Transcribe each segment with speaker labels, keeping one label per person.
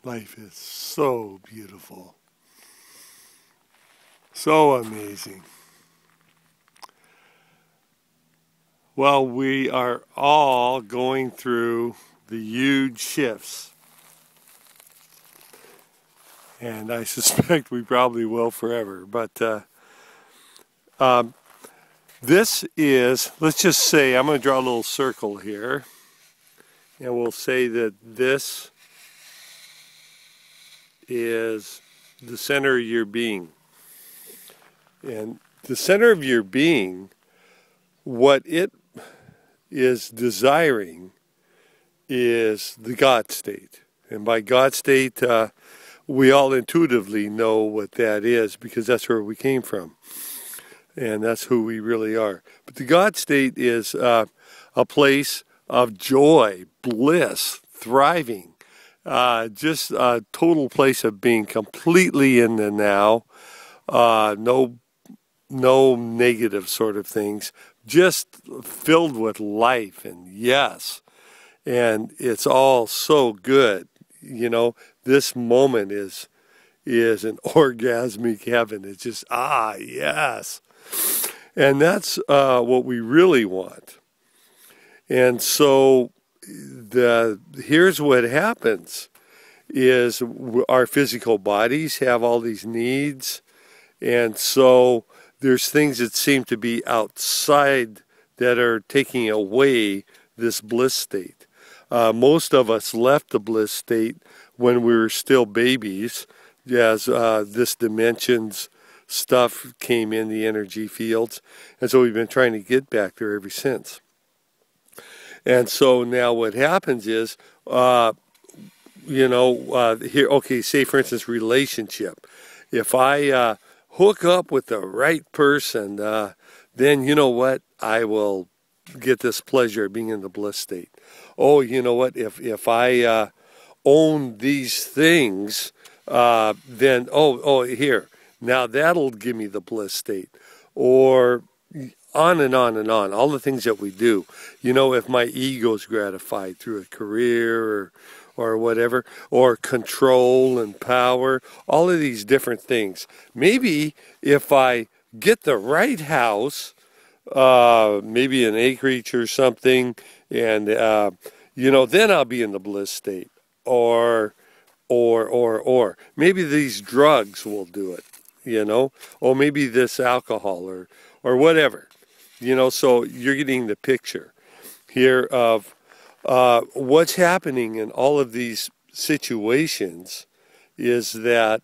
Speaker 1: Life is so beautiful. So amazing. Well, we are all going through the huge shifts. And I suspect we probably will forever. But this is, let's just say, I'm going to draw a little circle here. And we'll say that this is the center of your being. And the center of your being, what it is desiring is the God state. And by God state, we all intuitively know what that is because that's where we came from. And that's who we really are. But the God state is a place of joy, bliss, thriving. Just a total place of being completely in the now. No negative sort of things. Just filled with life and yes. And it's all so good. You know, this moment is an orgasmic heaven. It's just, yes. And that's what we really want. And so here's what happens is our physical bodies have all these needs. And so there's things that seem to be outside that are taking away this bliss state. Most of us left the bliss state when we were still babies, as this dimensions stuff came in the energy fields. And so we've been trying to get back there ever since. And so now what happens is, here, okay, say for instance, relationship. If I hook up with the right person, then you know what? I will get this pleasure of being in the bliss state. Oh, you know what? If I own these things, then, here, now that'll give me the bliss state. Or on and on and on, all the things that we do. You know, if my ego's gratified through a career or whatever, or control and power, all of these different things. Maybe if I get the right house, maybe an acreage or something, and, then I'll be in the bliss state. Or maybe these drugs will do it, or maybe this alcohol or whatever. So you're getting the picture here of what's happening in all of these situations is that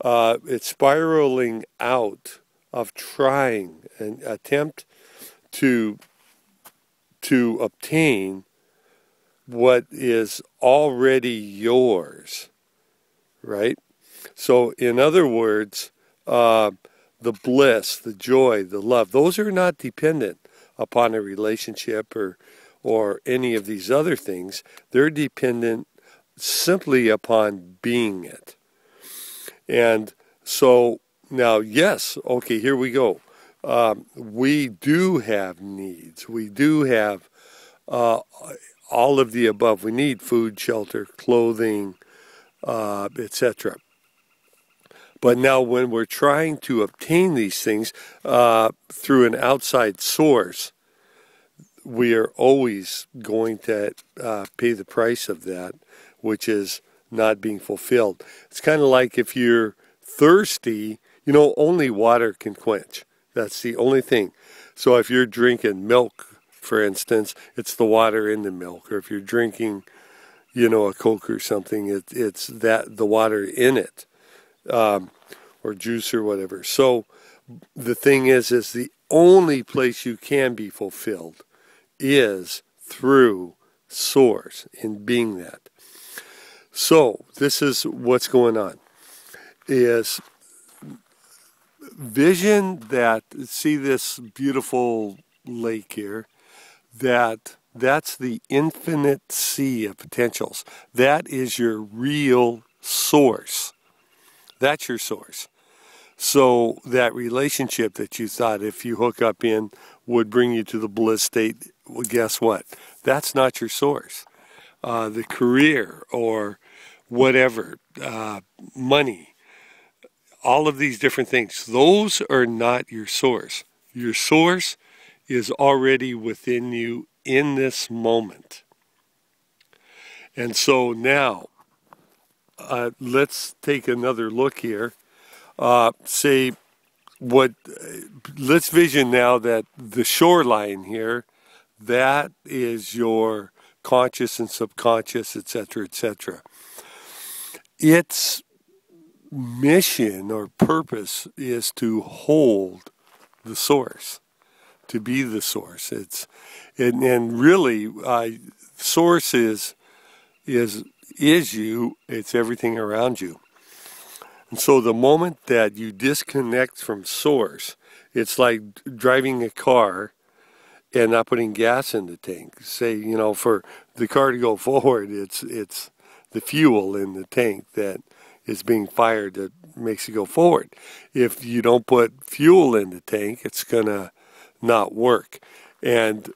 Speaker 1: it's spiraling out of trying and attempt to obtain what is already yours, right? So in other words, the bliss, the joy, the love, those are not dependent upon a relationship or any of these other things. They're dependent simply upon being it. And so now, yes, okay, here we go. We do have needs. We do have all of the above. We need food, shelter, clothing, etc. But now when we're trying to obtain these things through an outside source, we are always going to pay the price of that, which is not being fulfilled. It's kind of like if you're thirsty, only water can quench. That's the only thing. So if you're drinking milk, for instance, it's the water in the milk. Or if you're drinking, a Coke or something, it's the water in it. Or juice or whatever. So the thing is the only place you can be fulfilled is through source, in being that. So this is what's going on, is vision that, see this beautiful lake here, that's the infinite sea of potentials. That is your real source. That's your source. So that relationship that you thought if you hook up in would bring you to the bliss state, well, guess what? That's not your source. the career or whatever, money, all of these different things. Those are not your source. Your source is already within you in this moment. And so now, let's take another look here. Let's vision now that the shoreline here, that is your conscious and subconscious, etc., etc. Its mission or purpose is to hold the source, to be the source. And really, source is you. It's everything around you. And so the moment that you disconnect from source, it's like driving a car and not putting gas in the tank. Say, for the car to go forward, it's the fuel in the tank that is being fired that makes it go forward. If you don't put fuel in the tank, it's going to not work. And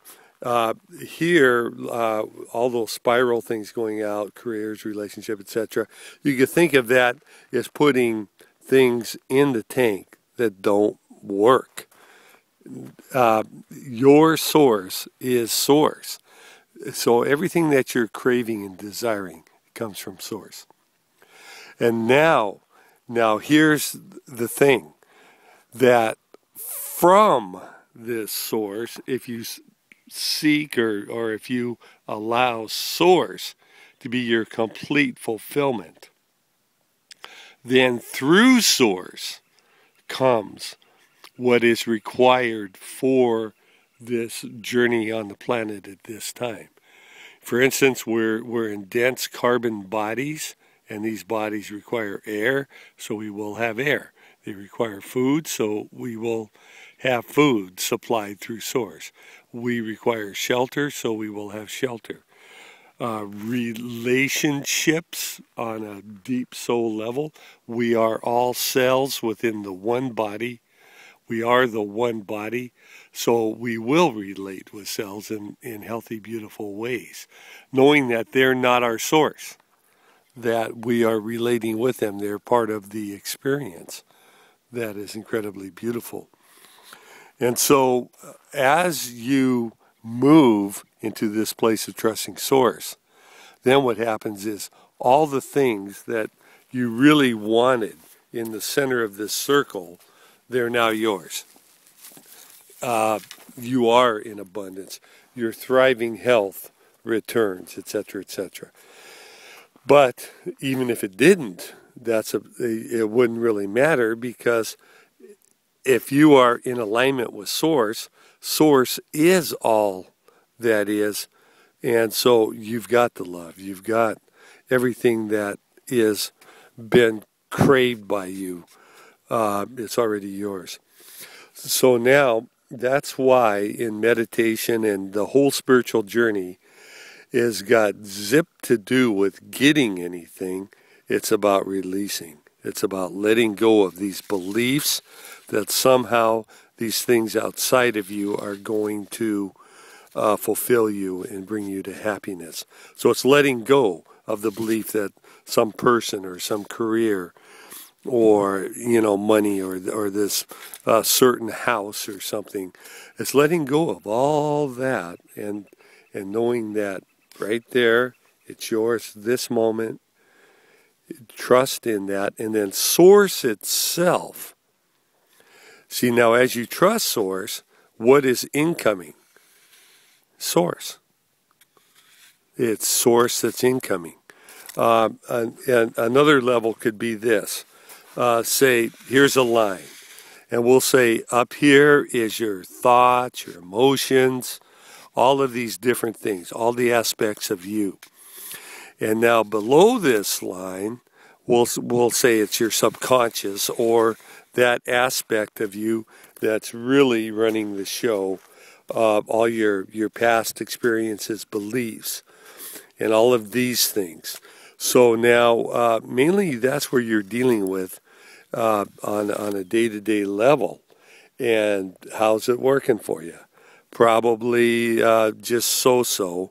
Speaker 1: here, all those spiral things going out, careers, relationship, etc., you could think of that as putting things in the tank that don't work. Your source is source. So everything that you're craving and desiring comes from source. And now here's the thing, that from this source, if you seek or if you allow source to be your complete fulfillment, then through source comes what is required for this journey on the planet at this time. For instance, we're in dense carbon bodies, and these bodies require air, so we will have air. They require food, so we will have food supplied through source. We require shelter, so we will have shelter. Relationships on a deep soul level. We are all cells within the one body. We are the one body, so we will relate with cells in healthy, beautiful ways, knowing that they're not our source, that we are relating with them. They're part of the experience that is incredibly beautiful. And so as you move into this place of trusting source, then what happens is all the things that you really wanted in the center of this circle, they're now yours. You are in abundance. Your thriving health returns, etc., etc. But even if it didn't, it wouldn't really matter, because if you are in alignment with source, source is all that is. And so you've got the love. You've got everything that is been craved by you. It's already yours. So now that's why in meditation and the whole spiritual journey is got zip to do with getting anything. It's about releasing. It's about letting go of these beliefs that somehow these things outside of you are going to fulfill you and bring you to happiness. So it's letting go of the belief that some person or some career or money or this certain house or something. It's letting go of all that and knowing that right there, it's yours this moment. Trust in that, and then source itself. See, now as you trust source, what is incoming? Source. It's source that's incoming. And another level could be this. Say, here's a line. And we'll say up here is your thoughts, your emotions, all of these different things, all the aspects of you. And now below this line, we'll say it's your subconscious, or that aspect of you that's really running the show, all your past experiences, beliefs, and all of these things. So now, mainly that's where you're dealing with on a day-to-day level. And how's it working for you? Probably just so-so.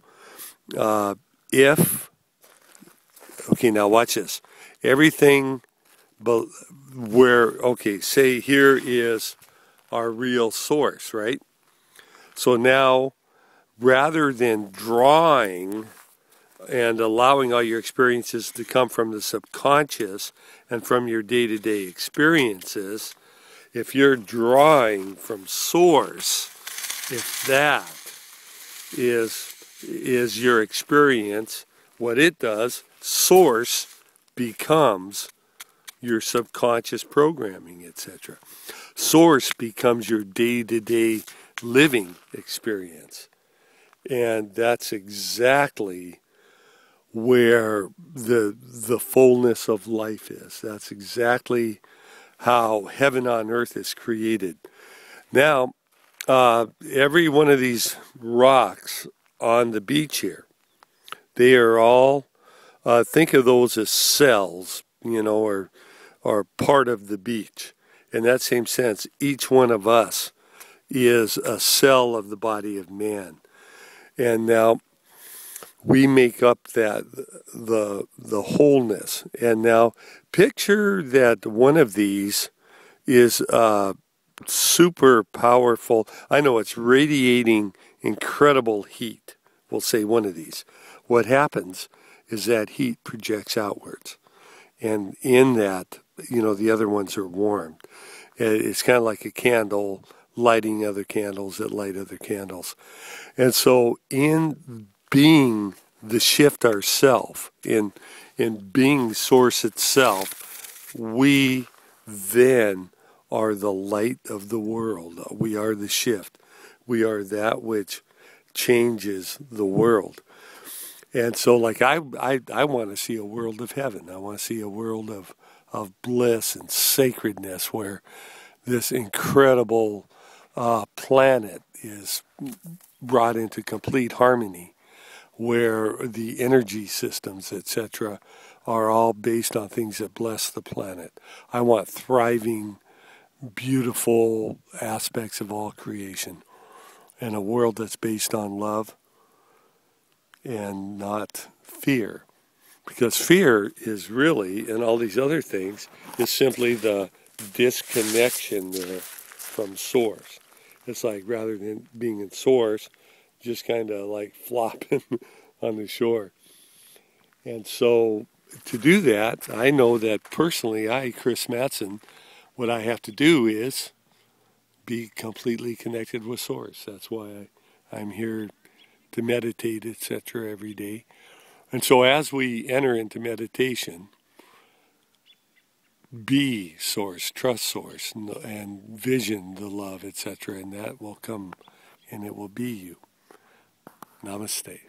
Speaker 1: okay, now watch this. Everything, say here is our real source, right? So now, rather than drawing and allowing all your experiences to come from the subconscious and from your day-to-day experiences, if you're drawing from source, if that is your experience, what it does, source becomes your subconscious programming, etc. Source becomes your day-to-day living experience. And that's exactly where the fullness of life is. That's exactly how heaven on earth is created. Now, every one of these rocks on the beach here, they are all, think of those as cells, or part of the beach. In that same sense, each one of us is a cell of the body of man. And now we make up the wholeness. And now picture that one of these is super powerful. I know it's radiating incredible heat. We'll say one of these. What happens is that heat projects outwards. And in that, the other ones are warmed. It's kind of like a candle lighting other candles that light other candles. And so in being the shift ourself, in being source itself, we then are the light of the world. We are the shift. We are that which changes the world. And so like I want to see a world of heaven. I want to see a world of bliss and sacredness where this incredible planet is brought into complete harmony, where the energy systems, etc., are all based on things that bless the planet. I want thriving, beautiful aspects of all creation, and a world that's based on love and not fear. Because fear is really, and all these other things, is simply the disconnection there from source. It's like rather than being in source, just kind of like flopping on the shore. And so to do that, I know that personally, Chris Madsen, what I have to do is be completely connected with source. That's why I'm here to meditate, etc., every day. And so as we enter into meditation, be source, trust source, and vision the love, etc., and that will come and it will be you. Namaste.